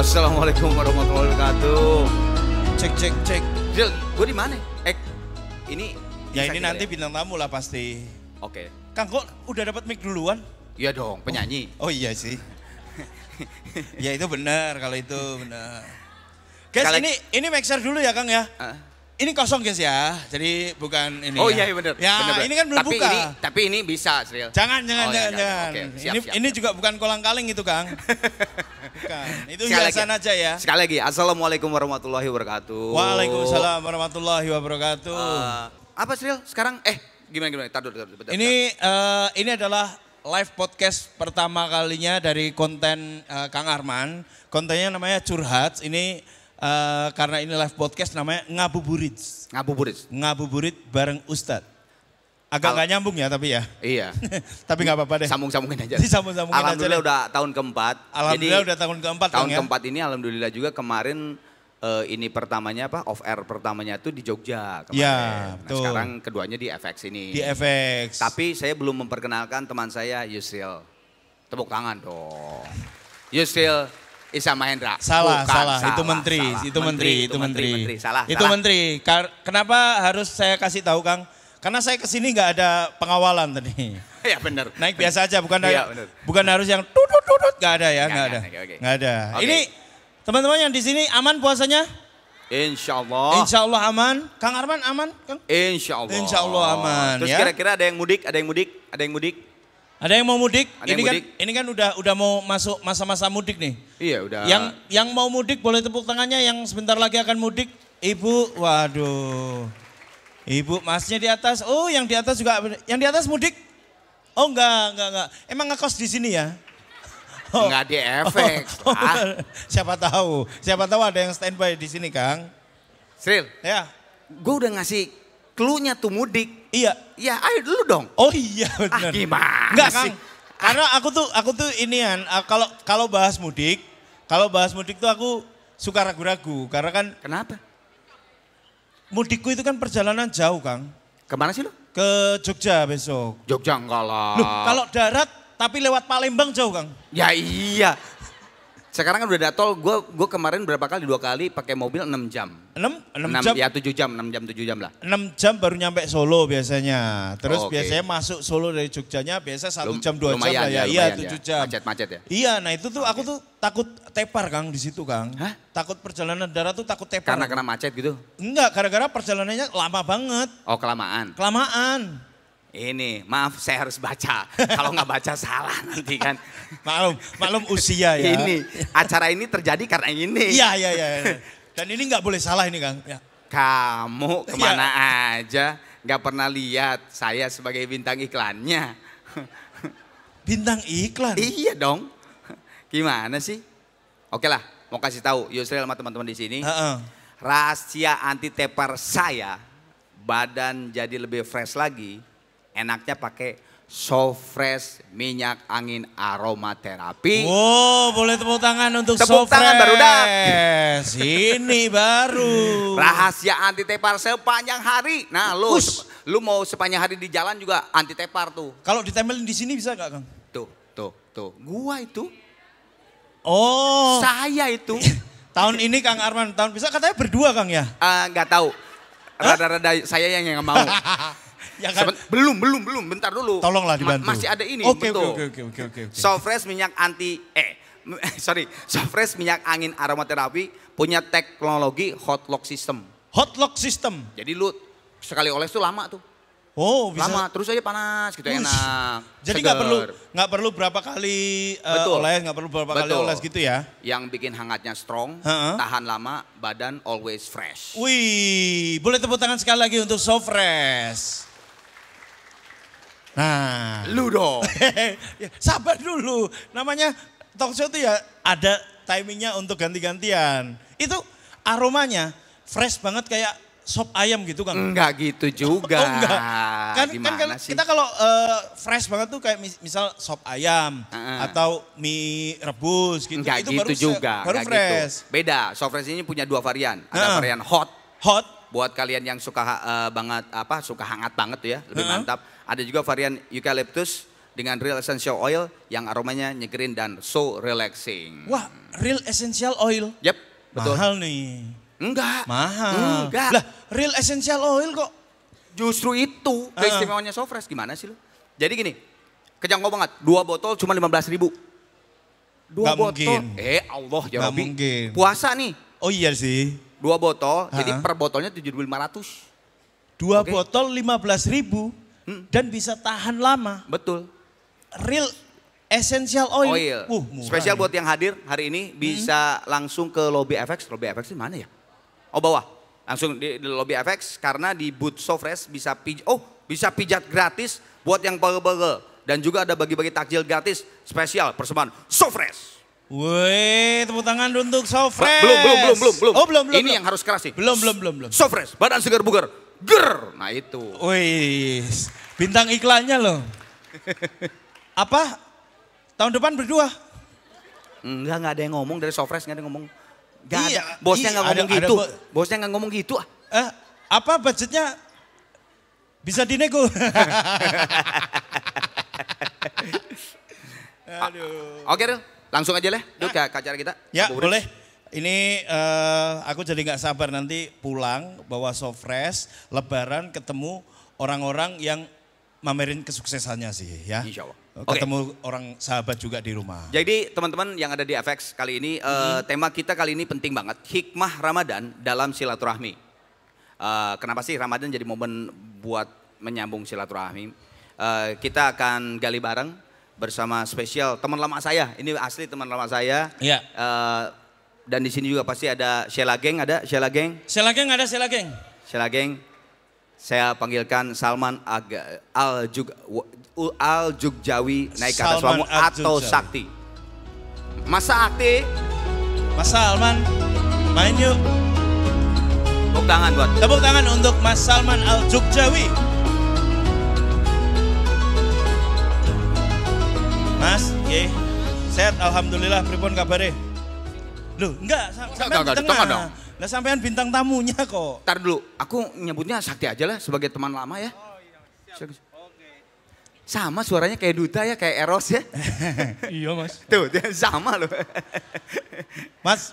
Assalamualaikum warahmatullahi wabarakatuh. Cek. Zil, gue di mana? Ini Ya ini nanti bintang tamu lah pasti. Oke. Kang kok udah dapat mic duluan? Iya dong, penyanyi. Oh iya sih. Ya itu benar kalau itu benar. Guys, ini mixer dulu ya Kang ya. Ini kosong guys ya, jadi bukan ini. Oh ya. iya benar. Ya bener. ini kan belum buka. Tapi ini bisa, Sril. Jangan. Oke, siap. Ini juga bukan kolang-kaling itu Kang. Bukan. Itu Sekali hiasan aja ya. Sekali lagi, Assalamualaikum warahmatullahi wabarakatuh. Waalaikumsalam warahmatullahi wabarakatuh. Apa Sril? Sekarang gimana? Bentar. Ini adalah live podcast pertama kalinya dari konten Kang Arman. Kontennya namanya Curhat. Ini karena ini live podcast namanya Ngabuburit. Ngabuburit bareng Ustadz. Agak nggak nyambung ya tapi ya. Iya. Tapi nggak apa-apa deh. Sambung-sambungin aja. Disambung-sambungin aja. Alhamdulillah udah tahun keempat. Alhamdulillah udah tahun keempat. Tahun keempat ini alhamdulillah juga kemarin ini pertamanya off air pertamanya tuh di Jogja kemarin. Ya, betul. Sekarang keduanya di FX ini. Di FX. Tapi saya belum memperkenalkan teman saya Yusril. Tepuk tangan dong. Yusril Isa Mahendra. Salah. Itu menteri. Salah. Itu menteri. Kenapa harus saya kasih tahu Kang? Karena saya kesini nggak ada pengawalan tadi. Ya benar. Naik biasa aja, bukan bener. bukan harus yang tutut nggak ada ya, nggak ada. Okay. Nggak ada. Okay. Ini teman-teman yang di sini aman puasanya? Insya Allah. Insya Allah aman. Kang Arman aman, Kang? Insya Allah. Insya Allah aman. Terus ya? kira-kira ada yang mudik? Ada yang mau mudik? Ada yang mudik? Ini kan udah mau masuk masa-masa mudik nih. Iya udah. Yang mau mudik boleh tepuk tangannya, yang sebentar lagi akan mudik. Ibu, waduh. Ibu, masnya di atas. Oh, yang di atas juga. Yang di atas mudik? Oh, enggak. Emang ngekos di sini ya? Oh. Enggak di efek. Siapa tahu ada yang standby di sini, Kang. Sril. Ya. Gue udah ngasih clue-nya tuh mudik. Iya. Ya, ayo dulu dong. Oh iya benar. Gimana enggak, sih? Kang. Karena aku tuh inian, kalau bahas mudik tuh aku suka ragu-ragu karena kan. Kenapa? Mudikku itu kan perjalanan jauh, Kang. Kemana sih lo? Ke Jogja besok. Jogja enggak lah. Loh, kalau darat tapi lewat Palembang jauh, Kang. Ya iya. Sekarang kan udah ada tol, gue kemarin 2 kali pakai mobil 6 jam. 6 jam? Ya 7 jam lah. 6 jam baru nyampe Solo biasanya. Terus Okay. biasanya masuk Solo dari Jogjanya biasa 1 jam 2 jam lumayan lah ya. Iya 7 jam. Macet-macet ya? Iya, nah itu tuh aku tuh takut tepar Kang di situ Kang. Hah? Takut perjalanan darat tuh takut tepar. Karena kena macet gitu? Enggak, gara-gara perjalanannya lama banget. Oh kelamaan? Kelamaan. Ini, maaf saya harus baca. Kalau nggak baca salah nanti kan. Maklum usia ya. Ini, acara ini terjadi karena ini. Iya. Dan ini nggak boleh salah ini Kang. Ya. Kamu kemana aja nggak pernah lihat saya sebagai bintang iklannya. Bintang iklan? Iya dong. Gimana sih? Oke lah, mau kasih tahu Yusril sama teman-teman di sini. Rahasia anti tepar saya, badan jadi lebih fresh lagi. Enaknya pakai Sofresh minyak angin aromaterapi. Oh, boleh tepuk tangan untuk Sofresh. Tepuk tangan baru dah. Ini baru. Rahasia anti tepar sepanjang hari. Nah, lu mau sepanjang hari di jalan juga anti tepar tuh. Kalau ditempelin di sini bisa gak Kang? Tuh. Gua itu. Oh. Saya itu. Tahun ini Kang Arman, tahun bisa katanya berdua Kang ya? Nggak tahu. Rada-rada saya yang nggak mau. Ya kan? Belum, bentar dulu. Tolonglah dibantu. Masih ada ini, Oke. Sofresh minyak Sofresh minyak angin aromaterapi punya teknologi hot lock system. Hot lock system? Jadi lu sekali oles tuh lama tuh. Oh bisa. Lama, terus aja panas gitu. Enak. Jadi nggak perlu berapa kali oles, nggak perlu berapa kali oles gitu ya? Yang bikin hangatnya strong, tahan lama, badan always fresh. Wih, boleh tepuk tangan sekali lagi untuk Sofresh. Nah, lu dong. Sabar dulu. Namanya talk show itu ya ada timingnya untuk ganti-gantian. Itu aromanya fresh banget kayak sop ayam gitu Kang. Enggak gitu juga. Oh, enggak. Kan sih? kita kalau fresh banget tuh kayak misal sop ayam atau mie rebus gitu. Enggak itu gitu juga. Baru fresh. Gitu. Beda, sop fresh ini punya 2 varian. Ada varian hot. Buat kalian yang suka suka hangat banget tuh ya, lebih mantap. Ada juga varian eucalyptus dengan real essential oil yang aromanya nyegerin dan so relaxing. Wah, real essential oil. Yep, betul. Mahal nih. Enggak. Mahal. Enggak. Lah, real essential oil kok. Justru itu keistimewaannya Sofresh. Gimana sih lo? Jadi gini, kejangkau banget. 2 botol cuma 15.000. 2 Nggak botol. mungkin. Allah ya Nggak Rabbi. mungkin. Puasa nih. Oh iya sih. 2 botol, jadi per botolnya 7.500. 2 botol 15.000 dan bisa tahan lama. Betul. Real essential oil. Murah spesial buat yang hadir hari ini bisa langsung ke Lobby FX. Lobby FX di mana ya? Oh bawah. Langsung di Lobby FX karena di booth Sofresh bisa bisa pijat gratis buat yang pegel-pegel. Dan juga ada bagi-bagi takjil gratis spesial persembahan Sofresh. Wih, tepuk tangan untuk Sofresh. Belum. Oh, belum. Ini yang harus keras nih. Belum. Sofresh, badan segar bugar. Ger. Nah itu. Wih, bintang iklannya loh. Apa? Tahun depan berdua? Enggak ada yang ngomong dari Sofresh, enggak ada yang ngomong. Enggak Iya, ada. Bosnya enggak ngomong gitu. Bosnya enggak ngomong gitu. Apa budgetnya bisa dinego? Aduh. Oke, Ril. Langsung aja lah. Dulu ke acara kita. Ya, boleh. Ini aku jadi nggak sabar nanti pulang bawa Sofresh, lebaran ketemu orang-orang yang mamerin kesuksesannya sih ya. Insya Allah. Ketemu orang sahabat juga di rumah. Jadi teman-teman yang ada di FX kali ini, tema kita kali ini penting banget. Hikmah Ramadan dalam silaturahmi. Kenapa sih Ramadan jadi momen buat menyambung silaturahmi? Kita akan gali bareng bersama spesial teman lama saya. Ini asli teman lama saya. Iya. Dan di sini juga pasti ada Sheila Geng, ada Sheila Geng. Sheila Geng ada Sheila Geng. Sheila Geng. Saya panggilkan Salman Al-Jugjawi naik ke atas panggung atau Sakti. Mas Sakti. Mas Salman, main yuk. Tepuk tangan buat. Tepuk tangan untuk Mas Salman Al-Jugjawi. Mas, sehat alhamdulillah, pripun kabare? Loh, enggak, sampean di tengah dong. Lah sampean bintang tamunya kok. Ntar dulu, aku nyebutnya Sakti aja lah sebagai teman lama ya. Oh iya, siap. Oke. Sama suaranya kayak Duta ya, kayak Eros ya. Iya mas. Tuh, sama loh. Mas,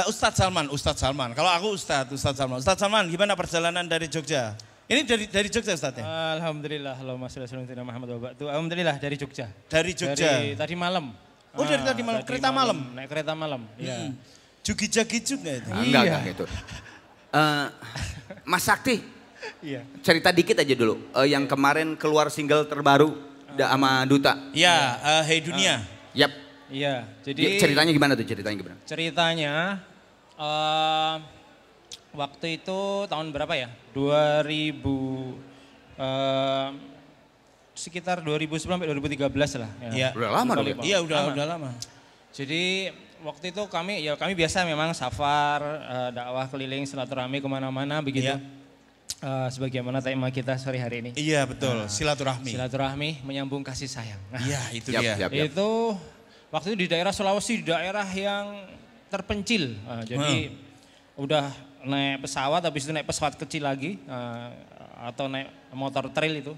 Ustadz Salman. Kalau aku Ustadz Salman. Ustadz Salman, gimana perjalanan dari Jogja? Ini dari Jogja Ustadz ya? Alhamdulillah, Allahumma sholli ala sayyidina Muhammad wa ba'du. Alhamdulillah dari Jogja. Dari Jogja. Dari tadi malam. Oh dari tadi malam, kereta malam? Naik kereta malam, iya. Jugi-jagi juga itu? Enggak gitu. Mas Sakti, iya. Cerita dikit aja dulu. Yang kemarin keluar single terbaru sama Duta. Iya, Hey Dunia. Yap. Iya, jadi. Ya, ceritanya gimana tuh, Ceritanya, waktu itu tahun berapa ya? 2000, sekitar 2010 sampai 2013 lah. Iya. Udah lama dong ya? Iya udah lama. Jadi waktu itu kami biasa memang safar, dakwah keliling silaturahmi kemana-mana begitu. Sebagaimana tema kita sore hari ini. Iya betul, silaturahmi. Silaturahmi menyambung kasih sayang. Iya itu dia. Itu waktu itu di daerah Sulawesi, di daerah yang terpencil. Jadi udah naik pesawat, habis itu naik pesawat kecil lagi, atau naik motor trail itu.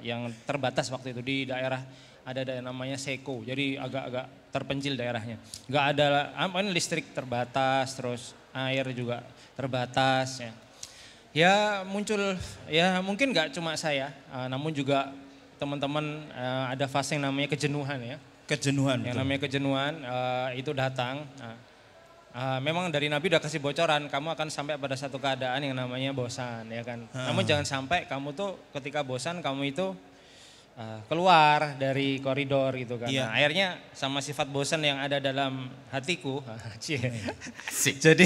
Yang terbatas waktu itu di daerah ada namanya Seko, jadi agak-agak terpencil daerahnya. Nggak ada listrik terbatas, terus air juga terbatas ya. Ya muncul ya mungkin nggak cuma saya, namun juga teman-teman ada fase yang namanya kejenuhan ya. Kejenuhan. Yang namanya kejenuhan itu datang. Memang dari Nabi udah kasih bocoran, kamu akan sampai pada satu keadaan yang namanya bosan ya kan. Namun jangan sampai kamu tuh ketika bosan kamu itu keluar dari koridor gitu kan. Iya. Nah, akhirnya sama sifat bosan yang ada dalam hatiku, jadi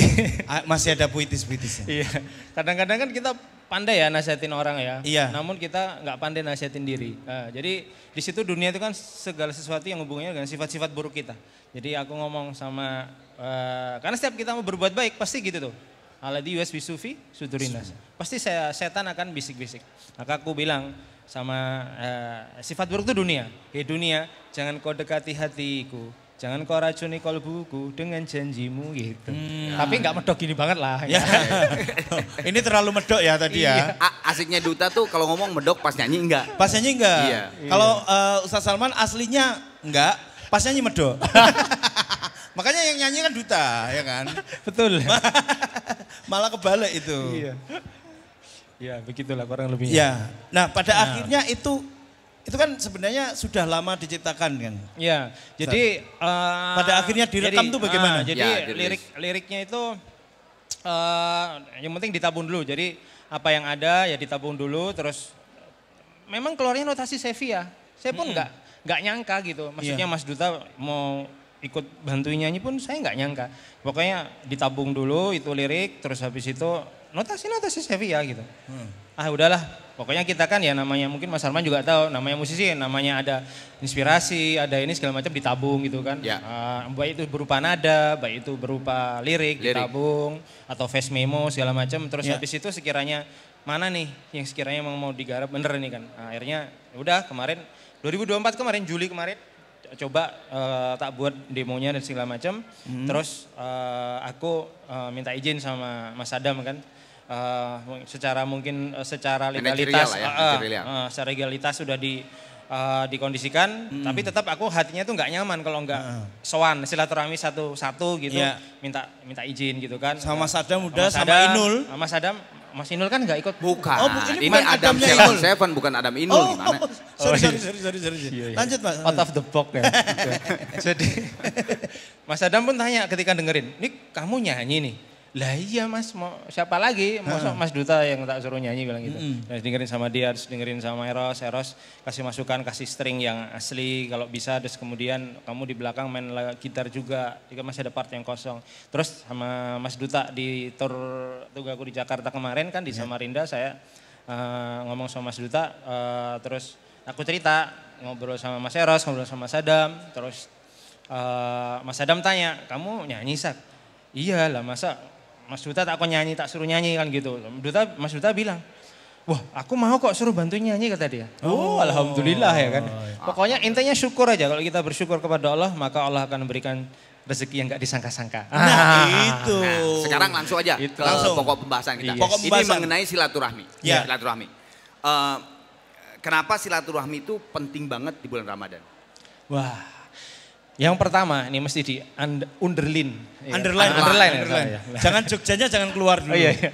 masih ada puitis-puitisnya. Iya, kadang-kadang kan kita pandai ya nasihatin orang ya, iya. Namun kita nggak pandai nasihatin diri. Jadi di situ dunia itu kan segala sesuatu yang hubungannya dengan sifat-sifat buruk kita. Jadi aku ngomong sama, karena setiap kita mau berbuat baik pasti gitu tuh. Alladzi yuwaswisu fi sudurinas. Pasti setan akan bisik-bisik. Maka aku bilang sama sifat buruk itu dunia. Hei dunia, jangan kau dekati hatiku. Jangan kau racuni kolbuku dengan janjimu gitu. Tapi nggak medok gini banget lah. Ya. Ini terlalu medok ya tadi ya. Asiknya Duta tuh kalau ngomong medok pas nyanyi enggak. Pas nyanyi enggak. Iya. Kalau Ustadz Salman aslinya enggak, pas nyanyi medok. Makanya yang nyanyi kan duta, ya kan? Betul. Malah kebalik itu. Iya. Ya, begitulah kurang lebihnya. Ya. Nah, pada akhirnya itu kan sebenarnya sudah lama diciptakan kan? Ya, jadi pada akhirnya direkam tuh bagaimana? Jadi liriknya itu yang penting ditabung dulu. Jadi apa yang ada ya ditabung dulu, terus memang keluarnya notasi Sevilla. Saya pun nggak nyangka gitu. Maksudnya Mas Duta mau ikut bantuin nyanyi pun saya nggak nyangka. Pokoknya ditabung dulu itu lirik, terus habis itu notasi Sevilla gitu. Ah udahlah, pokoknya kita kan ya namanya mungkin Mas Arman juga tahu, namanya musisi namanya ada inspirasi, ada ini segala macam ditabung gitu kan. Ya. Baik itu berupa nada, baik itu berupa lirik. Ditabung atau voice memo segala macam. Terus habis itu sekiranya mana nih yang sekiranya mau digarap bener nih kan. Nah, akhirnya udah kemarin 2024 kemarin Juli kemarin coba tak buat demonya dan segala macam. Terus aku minta izin sama Mas Adam kan. Secara mungkin secara legalitas, secara legalitas sudah dikondisikan, tapi tetap aku hatinya tuh nggak nyaman kalau nggak sowan silaturahmi satu-satu gitu, minta izin gitu kan. Sama Mas Adam udah, sama Inul. Mas Adam, Mas Inul kan nggak ikut. Bukan, ini ini Adam Seven bukan Adam Inul gimana? Sorry. Lanjut Mas. Out of the box ya. Jadi Mas Adam pun tanya ketika dengerin, ini kamu nyanyi nih. Lah iya Mas, mau siapa lagi? Masa Mas Duta yang tak suruh nyanyi bilang gitu. Nah, dengerin sama dia, terus dengerin sama Eros kasih masukan, kasih string yang asli kalau bisa. Terus kemudian kamu di belakang main gitar juga, jika masih ada part yang kosong. Terus sama Mas Duta di tour Tugaku di Jakarta kemarin kan di Samarinda saya ngomong sama Mas Duta, terus aku cerita, ngobrol sama Mas Eros, ngobrol sama Mas Adam, terus Mas Adam tanya, kamu nyanyi Sak? Iya lah masa Mas Duta tak kok nyanyi, tak suruh nyanyi kan gitu. Mas Duta bilang, wah aku mau kok suruh bantu nyanyi kata dia. Oh alhamdulillah ya kan. Pokoknya intinya syukur aja, kalau kita bersyukur kepada Allah maka Allah akan memberikan rezeki yang gak disangka-sangka. Nah itu. Nah, sekarang langsung aja ke pokok pembahasan kita. Pokok ini mengenai silaturahmi. Ya. Silaturahmi. Kenapa silaturahmi itu penting banget di bulan Ramadan? Wah. Yang pertama, ini mesti di underline. Underline. Jangan Jogjanya jangan keluar dulu. Iya.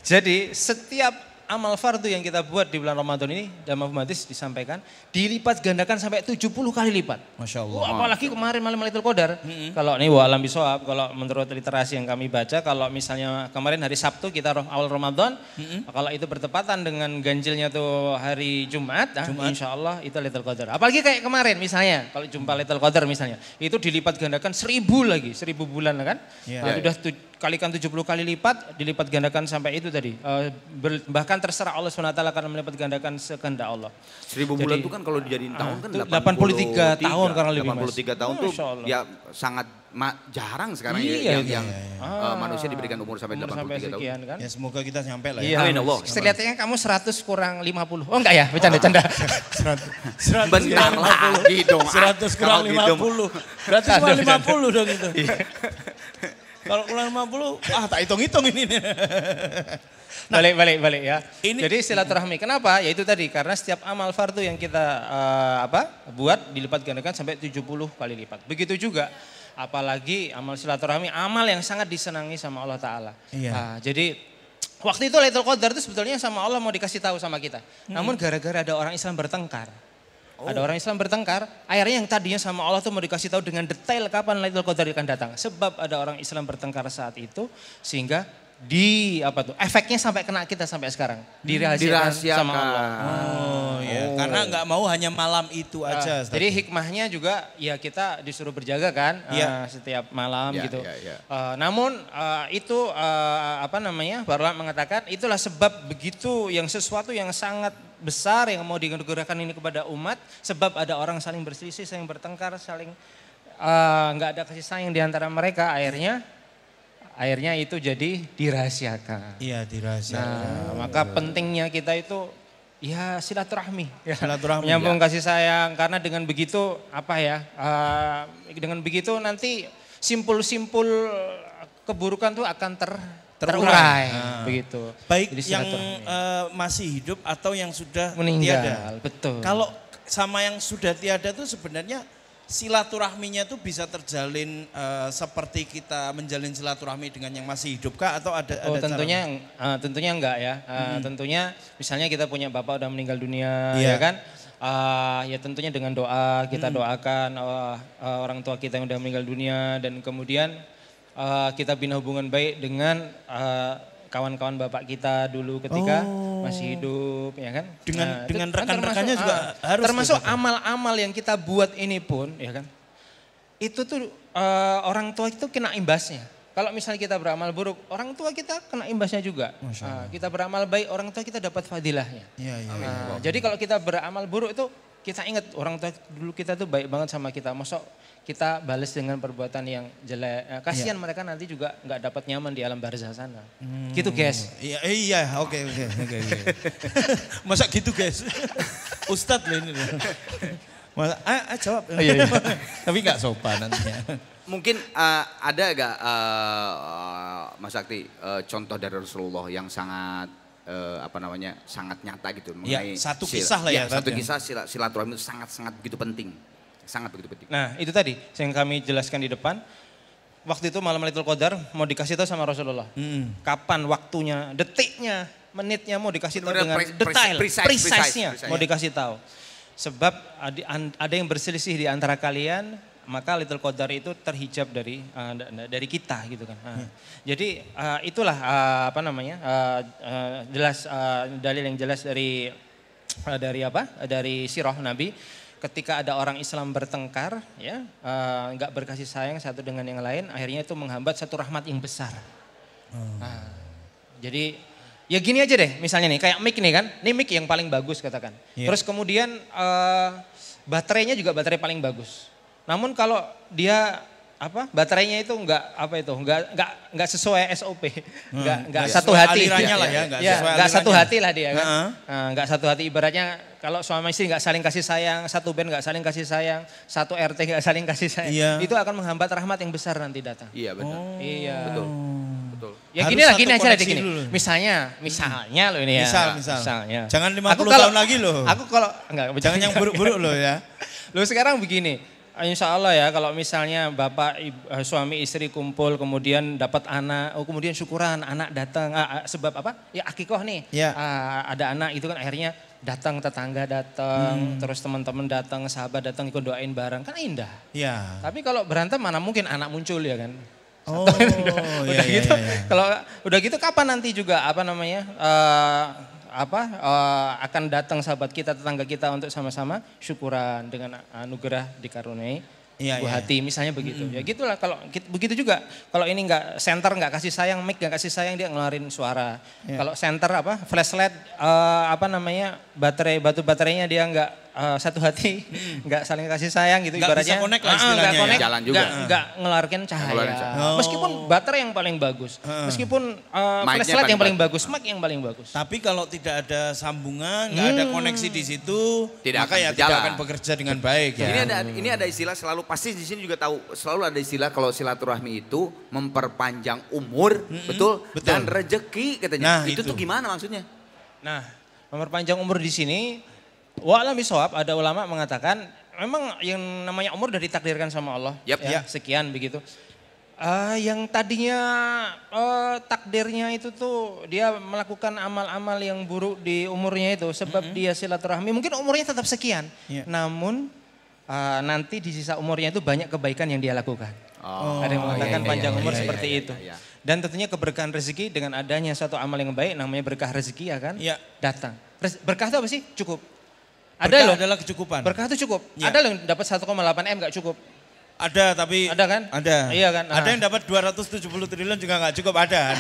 Jadi setiap amal fardu yang kita buat di bulan Ramadan ini, dalam hadis disampaikan, dilipat gandakan sampai 70 kali lipat. Masya Allah. Apalagi kemarin malam Lailatul Qadar. Kalau ini wa alam bisawab, kalau menurut literasi yang kami baca, kalau misalnya kemarin hari Sabtu kita awal Ramadan, kalau itu bertepatan dengan ganjilnya tuh hari Jumat. Insya Allah itu Lailatul Qadar. Apalagi kayak kemarin misalnya, kalau jumpa Lailatul Qadar misalnya, itu dilipat gandakan 1000 lagi, 1000 bulan kan. Sudah kalikan 70 kali lipat, dilipat gandakan sampai itu tadi. Bahkan terserah Allah SWT karena melipat gandakan sekehendak Allah. 1000 bulan itu kan kalau dijadiin tahun kan 83 tahun karena lebih 83 tahun tuh ya sangat jarang sekarang yang manusia diberikan umur sampai 83 tahun. Kan? Ya semoga kita nyampe lah ya. Amin Allah. Setidaknya kamu 100 kurang 50. Oh enggak ya, bercanda-canda. 100 bentar lagi dong. 100 kurang 50. Berarti cuma 50 dong itu. Kalau kurang 50, tak hitung-hitung ini. Nah, balik ya. Jadi silaturahmi. Kenapa? Ya itu tadi, karena setiap amal fardu yang kita buat dilipat gandakan sampai 70 kali lipat. Begitu juga apalagi amal silaturahmi, amal yang sangat disenangi sama Allah Ta'ala. Iya. Jadi waktu itu Lailatul Qadar itu sebetulnya sama Allah mau dikasih tahu sama kita. Namun gara-gara ada orang Islam bertengkar. Ada orang Islam bertengkar, akhirnya yang tadinya sama Allah tuh mau dikasih tahu dengan detail kapan Lailatul Qadar akan datang. Sebab ada orang Islam bertengkar saat itu, sehingga efeknya sampai kena kita sampai sekarang. Dirahasiakan sama Allah. Karena nggak mau hanya malam itu aja. Jadi hikmahnya juga ya kita disuruh berjaga kan setiap malam gitu. Namun itu Barulah mengatakan itulah sebab begitu yang sesuatu yang sangat besar yang mau digerakkan ini kepada umat, sebab ada orang saling berselisih, saling bertengkar, saling nggak ada kasih sayang di antara mereka, akhirnya itu jadi dirahasiakan. Iya, dirahasiakan. Nah, maka pentingnya kita itu ya silaturahmi. Silaturahmi. Menyambung kasih sayang, karena dengan begitu dengan begitu nanti simpul-simpul keburukan tuh akan terurai. Begitu. Baik yang masih hidup atau yang sudah meninggal. Tiada. Betul. Kalau sama yang sudah tiada tuh sebenarnya silaturahminya itu bisa terjalin seperti kita menjalin silaturahmi dengan yang masih hidup kah atau ada tentunya enggak ya. Tentunya misalnya kita punya bapak udah meninggal dunia ya kan. Ya tentunya dengan doa kita doakan orang tua kita yang udah meninggal dunia dan kemudian kita bina hubungan baik dengan kawan-kawan bapak kita dulu ketika masih hidup ya kan. Dengan rekan-rekannya juga harus. Termasuk amal-amal yang kita buat ini pun ya kan. Itu tuh orang tua itu kena imbasnya. Kalau misalnya kita beramal buruk, orang tua kita kena imbasnya juga. Kita beramal baik, orang tua kita dapat fadilahnya. Jadi kalau kita beramal buruk itu kita ingat orang tua dulu kita tuh baik banget sama kita. Masuk kita balas dengan perbuatan yang jelek. Kasihan mereka nanti juga nggak dapat nyaman di alam barzah sana. Gitu guys. Iya, oke. Masa gitu guys? Ustadz loh ini. Jawab. Iya. Tapi nggak sopan nantinya. Mungkin ada gak Mas Sakti contoh dari Rasulullah yang sangat sangat nyata gitu mengenai satu kisah lah ya. Satu kisah silaturahmi itu sangat begitu penting. Sangat begitu penting. Nah itu tadi yang kami jelaskan di depan. Waktu itu malam Lailatul Qadar mau dikasih tahu sama Rasulullah. Kapan waktunya, detiknya, menitnya mau dikasih tahu dengan detail, precise-nya mau dikasih tahu. Sebab ada yang berselisih di antara kalian, maka Lailatul Qadar itu terhijab dari kita gitu kan. Jadi itulah jelas dalil yang jelas dari sirah Nabi. Ketika ada orang Islam bertengkar, ya nggak berkasih sayang satu dengan yang lain, akhirnya itu menghambat satu rahmat yang besar. Jadi ya gini aja deh, misalnya nih kayak mic nih kan, ini mic yang paling bagus katakan. Terus kemudian baterainya juga baterai paling bagus. Namun kalau dia baterainya itu nggak sesuai SOP, nggak satu hati. Alirannya lah ya, nggak satu hati lah dia kan. Nggak satu hati, ibaratnya kalau suami istri nggak saling kasih sayang, satu band nggak saling kasih sayang, satu RT nggak saling kasih sayang, itu akan menghambat rahmat yang besar nanti datang. Iya benar. Iya. Betul. Ya gini aja gini. Misalnya loh ini ya. Misalnya. Jangan 50 tahun lagi loh. Aku kalau jangan yang buruk-buruk loh ya. Loh sekarang begini. Insya Allah ya kalau misalnya bapak suami istri kumpul kemudian dapat anak, kemudian syukuran anak datang, sebab apa? Ya akikoh nih, ada anak itu kan akhirnya datang tetangga datang, terus teman-teman datang, sahabat datang ikut doain bareng, kan indah. Iya. Tapi kalau berantem mana mungkin anak muncul ya kan? Udah gitu. Kalau udah gitu kapan nanti juga akan datang sahabat kita, tetangga kita untuk sama-sama syukuran dengan anugerah dikaruniai buah hati, misalnya begitu. Ya gitulah kalau begitu juga. Kalau ini nggak center nggak kasih sayang, mic nggak kasih sayang dia ngeluarin suara. Kalau center flashlight baterainya dia nggak satu hati, nggak saling kasih sayang gitu ibaratnya. Nggak bisa connect lah istilahnya ya. Jalan juga. Nggak ngeluarkan cahaya. Meskipun baterai yang paling bagus, meskipun flashlight yang paling bagus, mic yang paling bagus. Tapi kalau tidak ada sambungan, nggak ada koneksi di situ, tidak akan bekerja dengan baik ya. Ini ada istilah selalu, pasti di sini juga tahu, selalu ada istilah kalau silaturahmi itu memperpanjang umur, betul, dan rezeki katanya. Nah, itu tuh gimana maksudnya? Nah, memperpanjang umur di sini wa'lam bishawab, ada ulama mengatakan memang yang namanya umur udah ditakdirkan sama Allah. Sekian begitu. Yang tadinya takdirnya itu tuh dia melakukan amal-amal yang buruk di umurnya itu sebab dia silaturahmi, mungkin umurnya tetap sekian. Namun nanti di sisa umurnya itu banyak kebaikan yang dia lakukan. Ada yang mengatakan panjang umur seperti itu. Dan tentunya keberkahan rezeki dengan adanya suatu amal yang baik namanya berkah rezeki akan datang. Berkah itu apa sih? Cukup. Berkah adalah kecukupan. Berkah itu cukup. Ada yang dapat 1,8 M gak cukup. Ada tapi. Ada kan? Ada. Iya kan? Ada yang dapat 270 triliun juga gak cukup. Ada.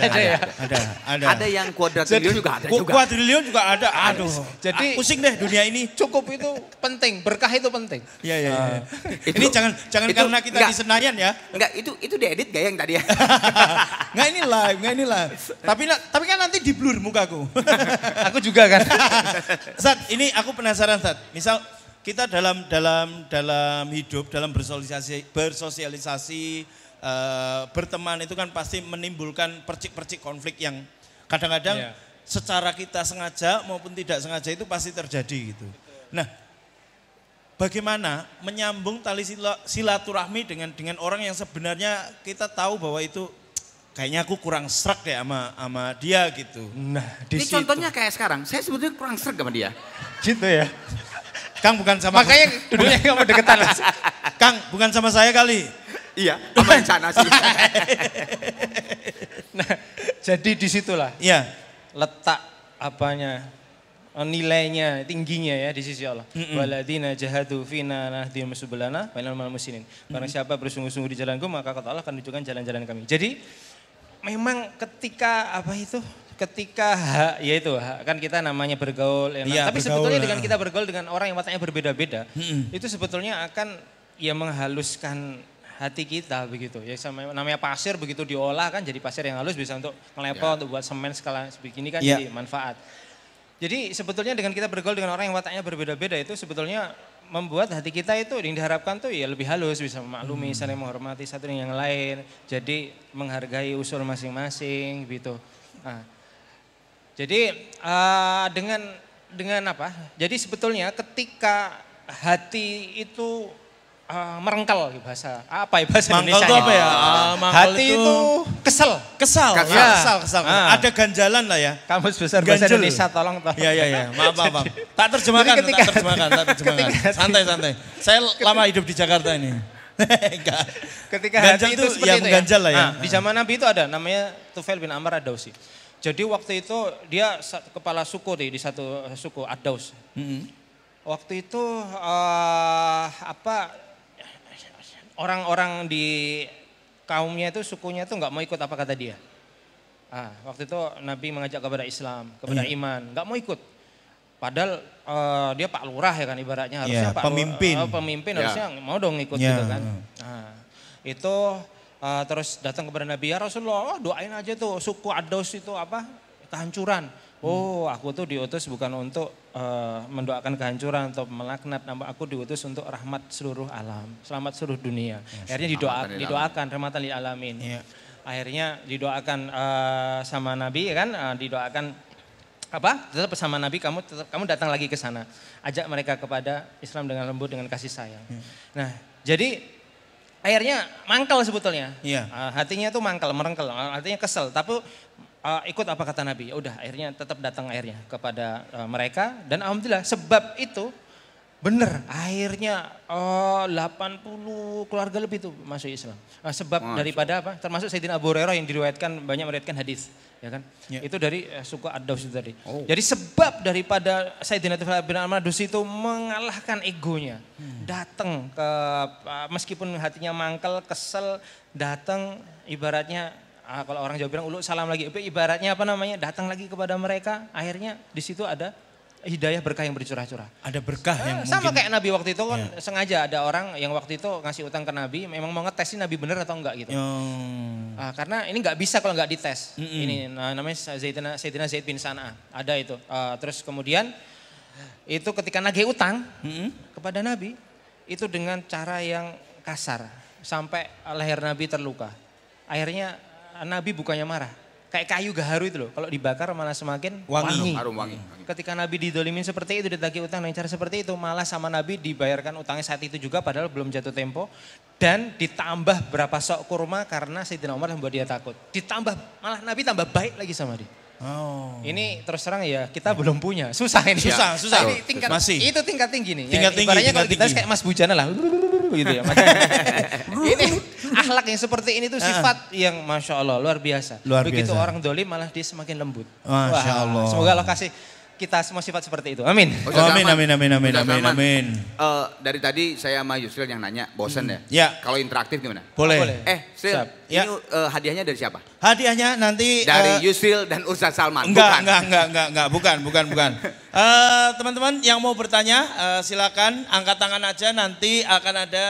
Ada yang kuadriliun juga ada juga. Kuadriliun juga ada. Aduh. Jadi pusing deh dunia ini. Cukup itu penting. Berkah itu penting. Iya. Ini jangan karena kita di Senayan ya. Enggak, itu diedit gak yang tadi ya? Enggak ini live. Tapi kan nanti di blur mukaku. Aku juga kan. Sat, ini aku penasaran Sat. Misal kita dalam hidup, dalam bersosialisasi, berteman itu kan pasti menimbulkan percik-percik konflik yang kadang-kadang secara kita sengaja maupun tidak sengaja itu pasti terjadi gitu. Nah, bagaimana menyambung tali silaturahmi dengan orang yang sebenarnya kita tahu bahwa itu kayaknya aku kurang sreg ya sama dia gitu. Nah, ini contohnya kayak sekarang, saya sebetulnya kurang sreg sama dia. Gitu ya. Kang bukan sama makanya dulunya kamu deketan. Kang bukan sama saya kali. Iya, sama sana sih. Nah, jadi disitulah letak nilainya, tingginya ya di sisi Allah. Waladina jahadu fina nahdihim subulana wa inal muslimin. Barang siapa bersungguh-sungguh di jalanku maka kata Allah akan tunjukkan jalan-jalan kami. Jadi memang ketika kan kita namanya bergaul enak. Tapi sebetulnya dengan kita bergaul dengan orang yang wataknya berbeda-beda, itu sebetulnya akan menghaluskan hati kita begitu. Ya sama namanya pasir begitu diolah kan jadi pasir yang halus bisa untuk ngelepon, untuk buat semen skala begini kan jadi manfaat. Jadi sebetulnya dengan kita bergaul dengan orang yang wataknya berbeda-beda itu sebetulnya membuat hati kita itu yang diharapkan tuh ya lebih halus, bisa memaklumi, saling menghormati satu dengan yang lain. Jadi menghargai usul masing-masing gitu. Nah, jadi dengan apa? Jadi sebetulnya ketika hati itu merengkel bahasa Indonesia itu apa ya? Hati itu kesel. Ada ganjalan lah ya. Kamus besar bahasa Indonesia tolong. Iya. Maaf. Tak terjemahkan. Santai. Saya lama hidup di Jakarta ini. Ketika hati itu seperti itu mengganjal lah ya. Di zaman Nabi itu ada namanya Tufail bin Amr Ad-Dausi. Jadi waktu itu dia kepala suku di satu suku Ad-Daus. Waktu itu orang-orang di kaumnya itu sukunya itu nggak mau ikut apa kata dia. Waktu itu Nabi mengajak kepada Islam, kepada iman, nggak mau ikut. Padahal dia Pak Lurah ya kan ibaratnya harusnya Pak pemimpin harusnya mau dong ikut gitu kan. Itu terus datang kepada Nabi, ya Rasulullah doain aja tuh suku Ad-Daus itu kehancuran. Aku tuh diutus bukan untuk mendoakan kehancuran atau melaknat, aku diutus untuk rahmat seluruh alam, selamat seluruh dunia. Akhirnya didoakan rahmatan lil alamin. Akhirnya didoakan sama Nabi kan, didoakan tetap sama Nabi kamu datang lagi ke sana. Ajak mereka kepada Islam dengan lembut, dengan kasih sayang. Nah, jadi akhirnya mangkal sebetulnya. Hatinya tuh merengkel, artinya kesel, tapi ikut apa kata Nabi. Udah akhirnya tetap datang akhirnya kepada mereka dan alhamdulillah sebab itu benar akhirnya 80 keluarga lebih tuh masuk Islam. Sebab daripada apa? Termasuk Sayyidina Abu Hurairah yang banyak meriwayatkan hadis, ya kan? Itu dari suku Ad-Daus itu tadi. Jadi sebab daripada Sayyidina Tufail bin Amr Ad-Dausi itu mengalahkan egonya. Datang ke meskipun hatinya mangkel, kesel, datang ibaratnya kalau orang Jawa bilang ulu salam lagi, ibaratnya datang lagi kepada mereka, akhirnya di situ ada hidayah berkah yang bercurah-curah. Ada berkah yang sama kayak Nabi waktu itu kan sengaja ada orang yang waktu itu ngasih utang ke Nabi, memang mau ngetesin Nabi benar atau enggak gitu. Karena ini nggak bisa kalau nggak dites. Ini namanya Sayyidina Zaid bin San'ah, ada itu. Terus kemudian itu ketika nagih utang kepada Nabi, itu dengan cara yang kasar, sampai leher Nabi terluka. Akhirnya Nabi bukannya marah, kayak kayu gaharu itu loh, kalau dibakar malah semakin wangi. Wangi. Ketika Nabi didolimin seperti itu, ditagih utang dengan cara seperti itu, malah sama Nabi dibayarkan utangnya saat itu juga padahal belum jatuh tempo. Dan ditambah berapa sok kurma karena Sayyidina Umar membuat dia takut. Ditambah, malah Nabi tambah baik lagi sama dia. Ini terus terang ya kita belum punya, susah ini. Susah. Ini itu tingkat tinggi nih. Tingkat tinggi. Ibaratnya kalau kita kayak Mas Bujana lah, gitu ya. Ini akhlak yang seperti ini tuh sifat yang Masya Allah luar biasa. Begitu orang dolim malah dia semakin lembut. Masya Allah. Semoga Allah kasih kita semua sifat seperti itu. Amin. Amin. Dari tadi saya sama Yusril yang nanya, bosen ya? Ya. Kalau interaktif gimana? Boleh. Sril, ini hadiahnya dari siapa? Hadiahnya nanti dari Yusril dan Ustaz Salman. Enggak, bukan. Teman-teman yang mau bertanya silakan angkat tangan aja, nanti akan ada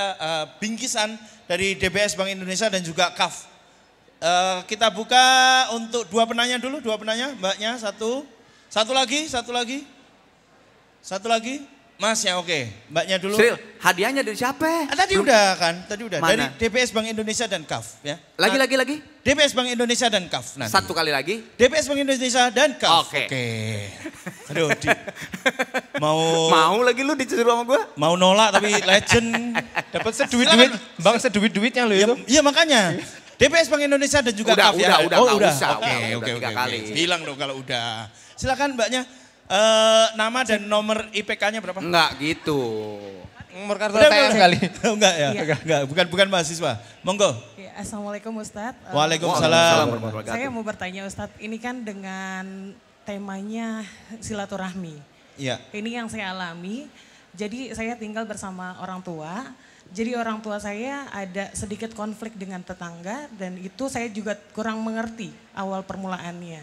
bingkisan dari DBS Bank Indonesia dan juga CAF. Kita buka untuk dua penanya, mbaknya satu lagi, Masnya oke. Mbaknya dulu. Sril, hadiahnya dari siapa? Tadi udah. Mana? Dari DBS Bank Indonesia dan CAF ya. Lagi. DBS Bank Indonesia dan CAF nanti. Satu kali lagi. DBS Bank Indonesia dan CAF. Oke. Aduh, Mau lagi lu disuruh sama gue? Mau nolak tapi legend. Dapat seduit-duit, Bang seduit-duitnya lo itu. Iya makanya. DPS Bank Indonesia dan juga KAF ya. Udah, Oke. tiga kali. Bilang dong kalau udah. Silakan Mbaknya. Nama dan nomor IPK-nya berapa? Enggak gitu. Nomor kartu TS kali. Enggak ya? Enggak, bukan mahasiswa. Monggo. Ya, Assalamualaikum Ustadz. Waalaikumsalam. Saya mau bertanya Ustadz, ini kan dengan temanya silaturahmi. Iya. Ini yang saya alami, jadi saya tinggal bersama orang tua. Jadi orang tua saya ada sedikit konflik dengan tetangga dan itu saya juga kurang mengerti awal permulaannya.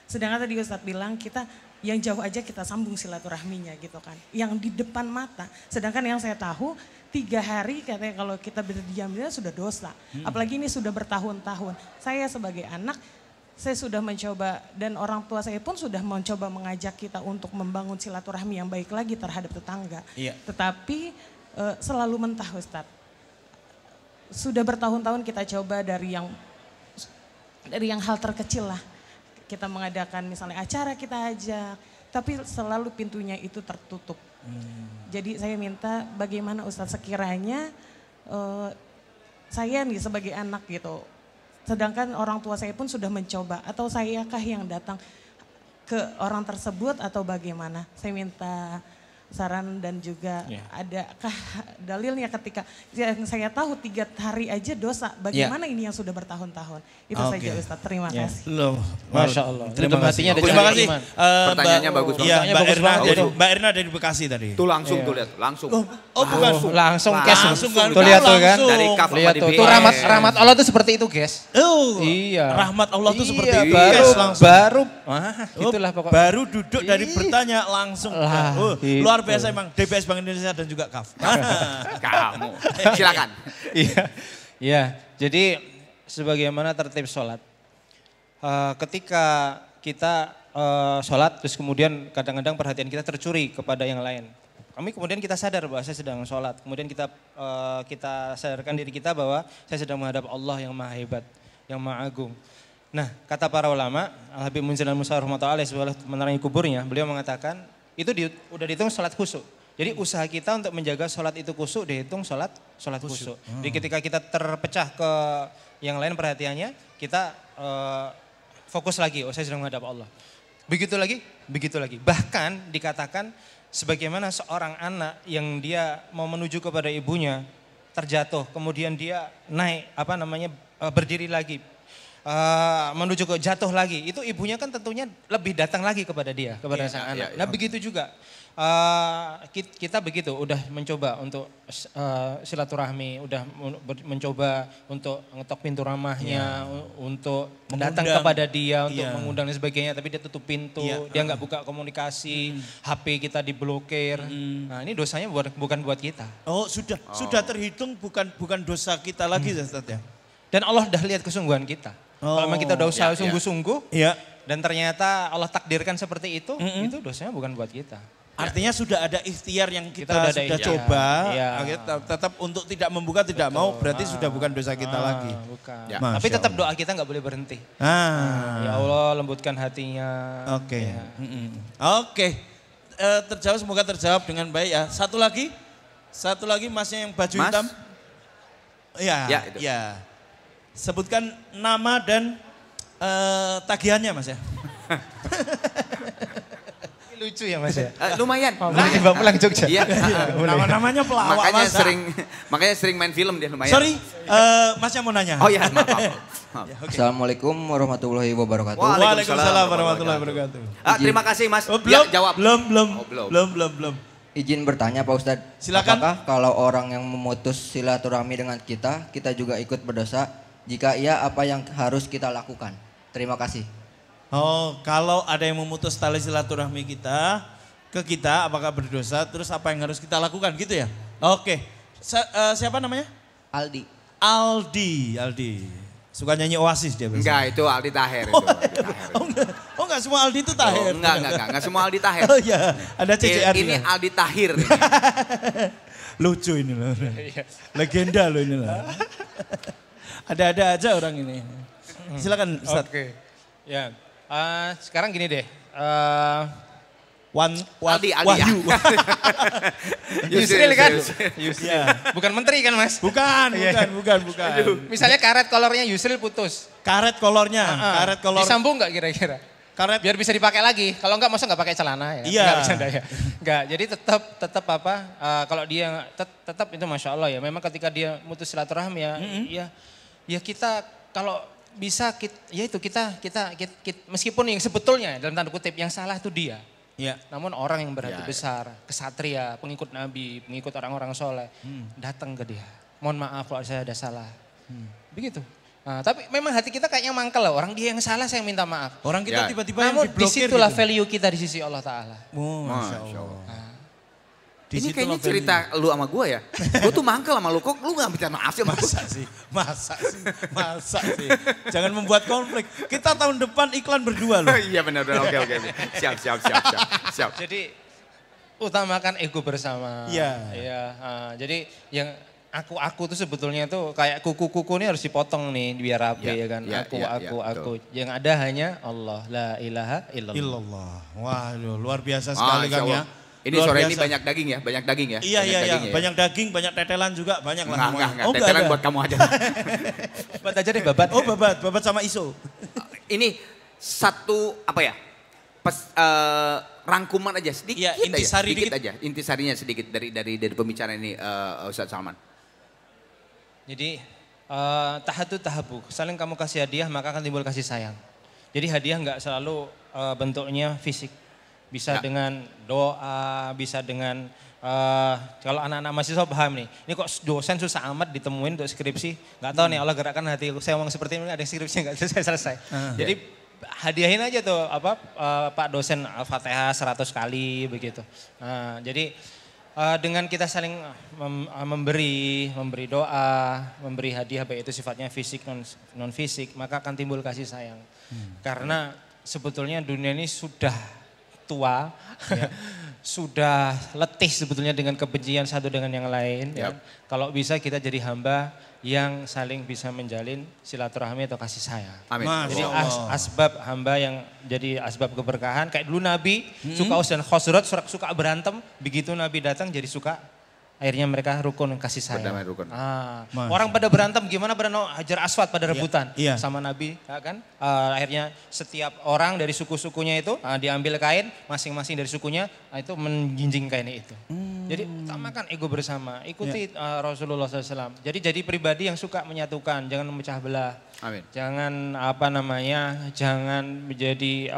Sedangkan tadi Ustadz bilang kita yang jauh aja kita sambung silaturahminya gitu kan. Yang di depan mata, sedangkan yang saya tahu 3 hari katanya kalau kita berdiam sudah dosa. Apalagi ini sudah bertahun-tahun. Saya sebagai anak, saya sudah mencoba dan orang tua saya pun sudah mencoba mengajak kita untuk membangun silaturahmi yang baik lagi terhadap tetangga. Iya. Tetapi selalu mentah Ustadz. Sudah bertahun-tahun kita coba dari yang hal terkecil lah. Kita mengadakan misalnya acara kita ajak, tapi selalu pintunya itu tertutup. Jadi saya minta bagaimana Ustadz sekiranya saya nih sebagai anak gitu. Sedangkan orang tua saya pun sudah mencoba atau sayakah yang datang ke orang tersebut atau bagaimana? Saya minta saran dan juga adakah dalilnya ketika yang saya tahu 3 hari aja dosa, bagaimana ini yang sudah bertahun-tahun. Itu saja Ustadz, terima kasih. Masya Allah. Terima kasih. Terima kasih. Pertanyaannya bagus banget. Mbak Erna dari Bekasi tadi. Tuh langsung tuh lihat, langsung. Bukan. Langsung cash. Tuh lihat tuh kan. Dari kaf Lihat tuh. Tuh rahmat Allah tuh seperti itu guys. Iya. Rahmat Allah tuh seperti itu. Baru. Itulah pokoknya. Baru duduk dari bertanya langsung. Luar biasa emang DPS Bank Indonesia dan juga KAF. Kamu. Silakan. Iya. Jadi sebagaimana tertib sholat. Ketika kita sholat terus kemudian kadang-kadang perhatian kita tercuri kepada yang lain. Kemudian kita sadar bahwa saya sedang sholat. Kemudian kita sadarkan diri kita bahwa saya sedang menghadap Allah yang maha hebat, yang maha agung. Nah, kata para ulama, Al-Habib Munzir al-Musa rahmatullahi alaih sebuah menerangi kuburnya, beliau mengatakan itu udah dihitung sholat khusyuk. Jadi usaha kita untuk menjaga sholat itu khusyuk dihitung sholat khusyuk. Jadi ketika kita terpecah ke yang lain perhatiannya, kita fokus lagi, saya sedang menghadap Allah. Begitu lagi. Bahkan dikatakan sebagaimana seorang anak yang dia mau menuju kepada ibunya terjatuh, kemudian dia naik berdiri lagi. Menuju ke jatuh lagi, itu ibunya kan tentunya lebih datang lagi kepada dia, kepada sang anak. Nah begitu juga kita begitu, udah mencoba untuk silaturahmi, udah mencoba untuk ngetok pintu rumahnya, untuk datang kepada dia, untuk mengundang dan sebagainya, tapi dia tutup pintu, dia nggak buka komunikasi, HP kita diblokir. Nah ini dosanya bukan buat kita. Sudah terhitung bukan dosa kita lagi Ustaz ya. Dan Allah udah lihat kesungguhan kita. Kalau memang kita udah usaha sungguh-sungguh dan ternyata Allah takdirkan seperti itu dosanya bukan buat kita. Artinya sudah ada ikhtiar yang kita sudah coba, tetap untuk tidak membuka tidak mau, berarti sudah bukan dosa kita lagi. Bukan. Tapi tetap doa kita nggak boleh berhenti. Ya Allah lembutkan hatinya. Oke. Terjawab, semoga terjawab dengan baik ya. Satu lagi masnya yang baju hitam. Ya. Sebutkan nama dan tagihannya Mas ya. Lucu ya Mas ya. Lumayan. Tiba pulang Jogja. Iya. Namanya pelawak Mas. Makanya sering main film dia lumayan. Sorry, Masnya mau nanya. Oh iya, maaf. Assalamualaikum warahmatullahi wabarakatuh. Waalaikumsalam warahmatullahi wabarakatuh. Terima kasih Mas. Jawab. Belum. Izin bertanya Pak Ustadz. Silakan. Apakah kalau orang yang memutus silaturahmi dengan kita juga ikut berdosa? Jika iya, apa yang harus kita lakukan? Terima kasih. Kalau ada yang memutus tali silaturahmi kita, ke kita, apakah berdosa? Terus apa yang harus kita lakukan gitu ya? Oke. Siapa namanya? Aldi. Suka nyanyi Oasis dia biasanya. Enggak, itu Aldi Taher. Enggak semua Aldi itu Taher. Enggak semua Aldi Taher. Oh iya, ada CCR. Ini Aldi Tahir. Lucu ini loh. Legenda loh ini loh. Ada-ada aja orang ini. Silakan Ustaz. Oke. Ya, sekarang gini deh. Aldi. Wahyu. Yusril kan? Yusril. Bukan menteri kan Mas? Bukan. Misalnya karet kolornya Yusril putus. Karet kolornya. Disambung nggak kira-kira? Karet. Biar bisa dipakai lagi. Kalau enggak masa enggak pakai celana ya. Iya. Enggak bercanda ya. Enggak. Jadi tetap apa? Kalau dia tetap itu Masya Allah ya. Memang ketika dia mutus silaturahmi ya kita kalau bisa kita meskipun yang sebetulnya dalam tanda kutip yang salah itu dia. Ya. Namun orang yang berhati besar, kesatria, pengikut Nabi, pengikut orang-orang soleh, datang ke dia. Mohon maaf kalau saya ada salah. Begitu. Nah, tapi memang hati kita kayaknya mangkel loh. Orang dia yang salah saya minta maaf. Orang kita tiba-tiba yang namun diblokir disitulah gitu. value kita di sisi Allah Ta'ala. Masya Allah. Ini kayaknya cerita lu sama gue ya. Gue tuh mangkel sama lu, kok lu gak minta maaf sih sama gue? Masa sih. Jangan membuat konflik. Kita tahun depan iklan berdua loh. Iya benar, oke. Siap. Jadi utamakan ego bersama. Iya. Jadi yang aku tuh sebetulnya tuh kayak kuku-kuku ini harus dipotong nih biar rapi ya kan. Aku. Yang ada hanya Allah, la ilaha illallah. Waduh, luar biasa sekali Kang ya. Ini sore ini banyak daging ya? Iya, banyak daging, banyak tetelan juga, banyak lah. Enggak, tetelan buat kamu aja. Babat aja deh, babat. Oh babat sama iso. Ini satu rangkuman aja sedikit ya, intisari sedikit aja. Intisarinya sedikit dari pembicaraan ini Ustaz Salman. Jadi tahabu, saling kamu kasih hadiah maka akan timbul kasih sayang. Jadi hadiah nggak selalu bentuknya fisik. Bisa dengan doa, bisa dengan kalau anak-anak mahasiswa paham nih. Ini kok dosen susah amat ditemuin untuk skripsi. Nggak tahu nih Allah gerakkan hati saya ngomong seperti ini ada skripsi nggak selesai. Jadi hadiahin aja tuh Pak dosen Al-Fatihah 100 kali begitu. Jadi dengan kita saling memberi doa, memberi hadiah baik itu sifatnya fisik non fisik, maka akan timbul kasih sayang. Karena sebetulnya dunia ini sudah tua, sudah letih sebetulnya dengan kebencian satu dengan yang lain. Ya. Kalau bisa kita jadi hamba yang saling bisa menjalin silaturahmi atau kasih sayang. Amin. Jadi asbab hamba yang jadi asbab keberkahan. Kayak dulu Nabi suka Aus dan Khosrot suka berantem, begitu Nabi datang jadi suka. Akhirnya mereka rukun kasih sayang. Berdamai rukun. Orang pada berantem gimana Hajar Aswad pada rebutan sama Nabi, ya kan? Akhirnya setiap orang dari suku-sukunya itu diambil kain masing-masing dari sukunya itu menjinjing kain itu. Jadi utamakan ego bersama, ikuti Rasulullah SAW. Jadi pribadi yang suka menyatukan, jangan memecah belah. Amin. Jangan jangan menjadi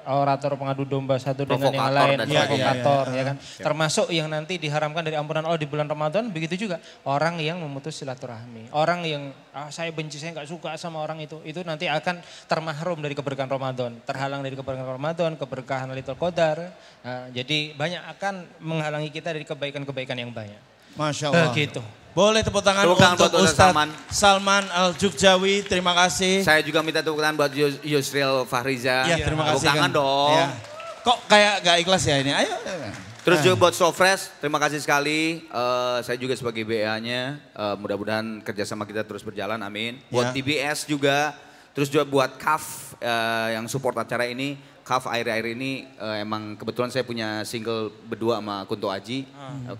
orator pengadu domba satu dengan yang lain, provokator ya kan. Termasuk yang nanti diharamkan dari ampunan Allah di bulan Ramadan, begitu juga orang yang memutus silaturahmi. Orang yang saya benci, saya nggak suka sama orang itu nanti akan termahrum dari keberkahan Ramadan, terhalang dari keberkahan Ramadan, keberkahan Lailatul Qadar. Jadi banyak akan menghalangi kita dari kebaikan-kebaikan yang banyak. Masya Allah. Begitu. Boleh tepuk tangan untuk Ustadz Salman Al-Jukjawi, terima kasih. Saya juga minta tepuk tangan buat Yusril Fahriza. Ya, terima kasih. Tepuk tangan dong. Ya. Kok kayak gak ikhlas ya ini, ayo. Terus juga buat Sofresh, terima kasih sekali. Saya juga sebagai BA-nya, mudah-mudahan kerjasama kita terus berjalan, amin. Buat TBS juga, terus juga buat KAF yang support acara ini. KAF akhir-akhir ini emang kebetulan saya punya single berdua sama Kunto Aji,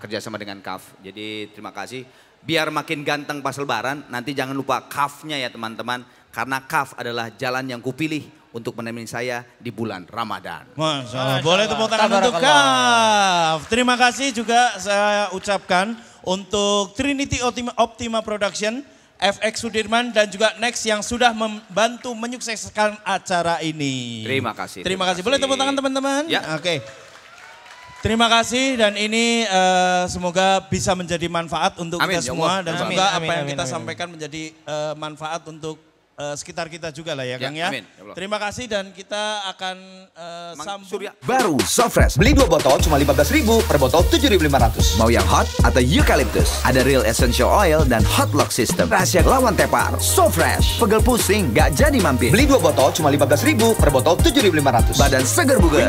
kerjasama dengan KAF. Jadi terima kasih. Biar makin ganteng pas lebaran, nanti jangan lupa KAF-nya ya teman-teman. Karena KAF adalah jalan yang kupilih untuk menemani saya di bulan Ramadan. Masya Allah. Boleh tepuk tangan untuk KAF. Terima kasih juga saya ucapkan untuk Trinity Optima Production, FX Sudirman dan juga Next yang sudah membantu menyukseskan acara ini. Terima kasih. Terima kasih. Boleh tepuk tangan teman-teman? Ya. Oke. Terima kasih dan ini semoga bisa menjadi manfaat untuk kita semua dan semoga apa yang kita sampaikan menjadi manfaat untuk sekitar kita juga lah ya Kang ya. Amin. Terima kasih dan kita akan sambung. Baru Sofresh, beli 2 botol cuma 15.000 per botol 7.500. Mau yang hot atau eucalyptus? Ada real essential oil dan hot lock system. Rahasia lawan tepar. Sofresh, pegel pusing gak jadi mampir. Beli 2 botol cuma 15.000 per botol 7.500. Badan seger bugar.